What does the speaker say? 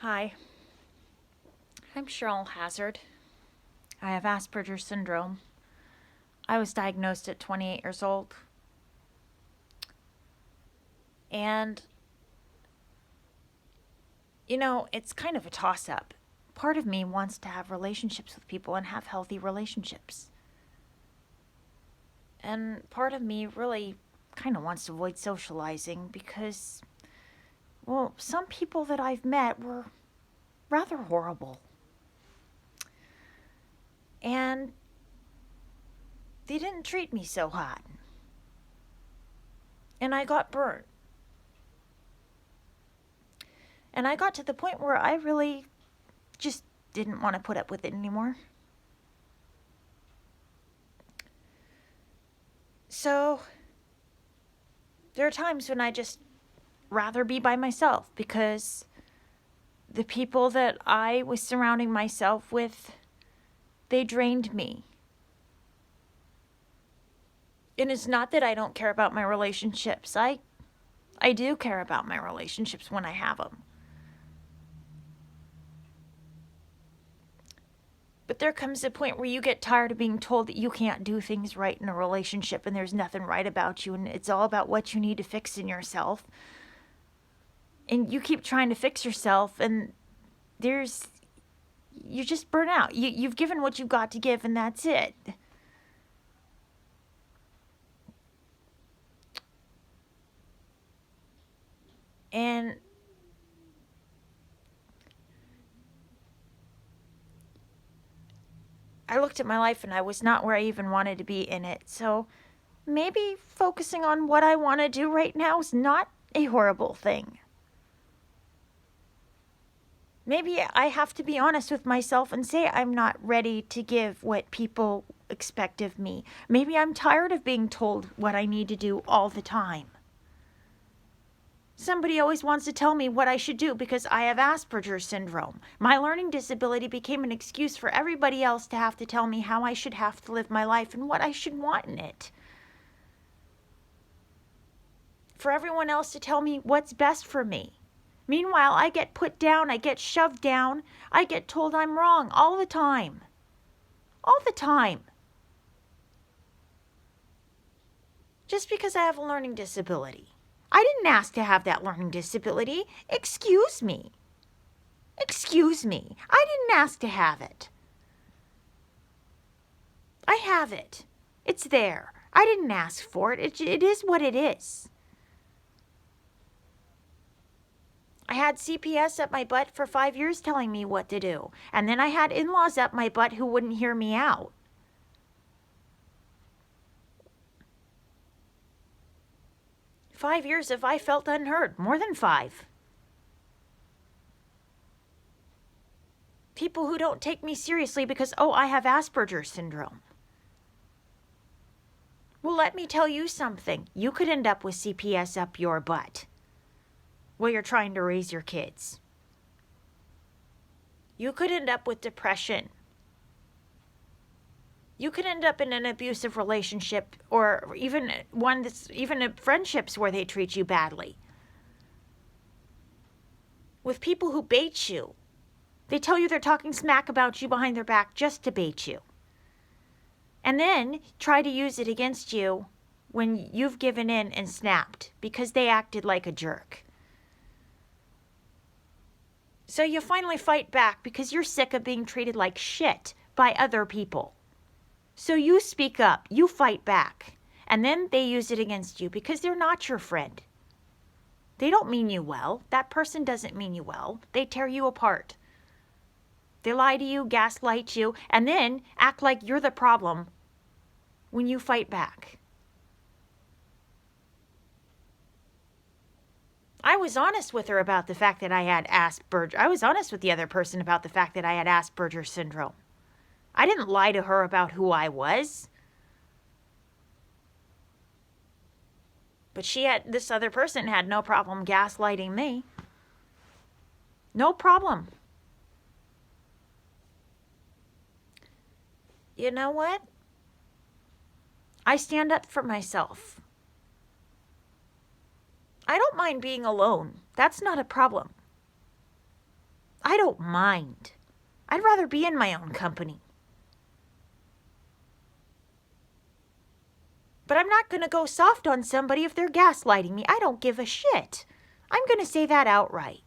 Hi, I'm Cheryl Hazzard. I have Asperger's Syndrome. I was diagnosed at 28 years old. And, it's kind of a toss up. Part of me wants to have relationships with people and have healthy relationships. And part of me really kind of wants to avoid socializing because, well, some people that I've met were rather horrible. And they didn't treat me so hot. And I got burnt. And I got to the point where I really just didn't want to put up with it anymore. So, there are times when I just rather be by myself because the people that I was surrounding myself with, they drained me. And it's not that I don't care about my relationships. I do care about my relationships when I have them. But there comes a point where you get tired of being told that you can't do things right in a relationship and there's nothing right about you and it's all about what you need to fix in yourself. And you keep trying to fix yourself and you just burn out. You've given what you've got to give and that's it. And I looked at my life and I was not where I even wanted to be in it. So maybe focusing on what I want to do right now is not a horrible thing. Maybe I have to be honest with myself and say I'm not ready to give what people expect of me. Maybe I'm tired of being told what I need to do all the time. Somebody always wants to tell me what I should do because I have Asperger's Syndrome. My learning disability became an excuse for everybody else to have to tell me how I should have to live my life and what I should want in it. For everyone else to tell me what's best for me. Meanwhile, I get put down, I get shoved down, I get told I'm wrong all the time. All the time. Just because I have a learning disability. I didn't ask to have that learning disability. Excuse me. Excuse me. I didn't ask to have it. I have it. It's there. I didn't ask for it. It is what it is. I had CPS up my butt for 5 years telling me what to do. And then I had in-laws up my butt who wouldn't hear me out. "5 years if I felt unheard. More than 5. People who don't take me seriously because, I have Asperger's Syndrome. Well, let me tell you something. You could end up with CPS up your butt while you're trying to raise your kids. You could end up with depression. You could end up in an abusive relationship or even one that's even friendships where they treat you badly. With people who bait you. They tell you they're talking smack about you behind their back just to bait you. And then try to use it against you when you've given in and snapped because they acted like a jerk. So you finally fight back because you're sick of being treated like shit by other people. So you speak up, you fight back, and then they use it against you because they're not your friend. They don't mean you well. That person doesn't mean you well. They tear you apart. They lie to you, gaslight you, and then act like you're the problem when you fight back. I was honest with her about the fact that I had Asperger's. I was honest with the other person about the fact that I had Asperger's Syndrome. I didn't lie to her about who I was. But this other person had no problem gaslighting me. No problem. You know what? I stand up for myself. I don't mind being alone. That's not a problem. I don't mind. I'd rather be in my own company. But I'm not going to go soft on somebody if they're gaslighting me. I don't give a shit. I'm going to say that outright.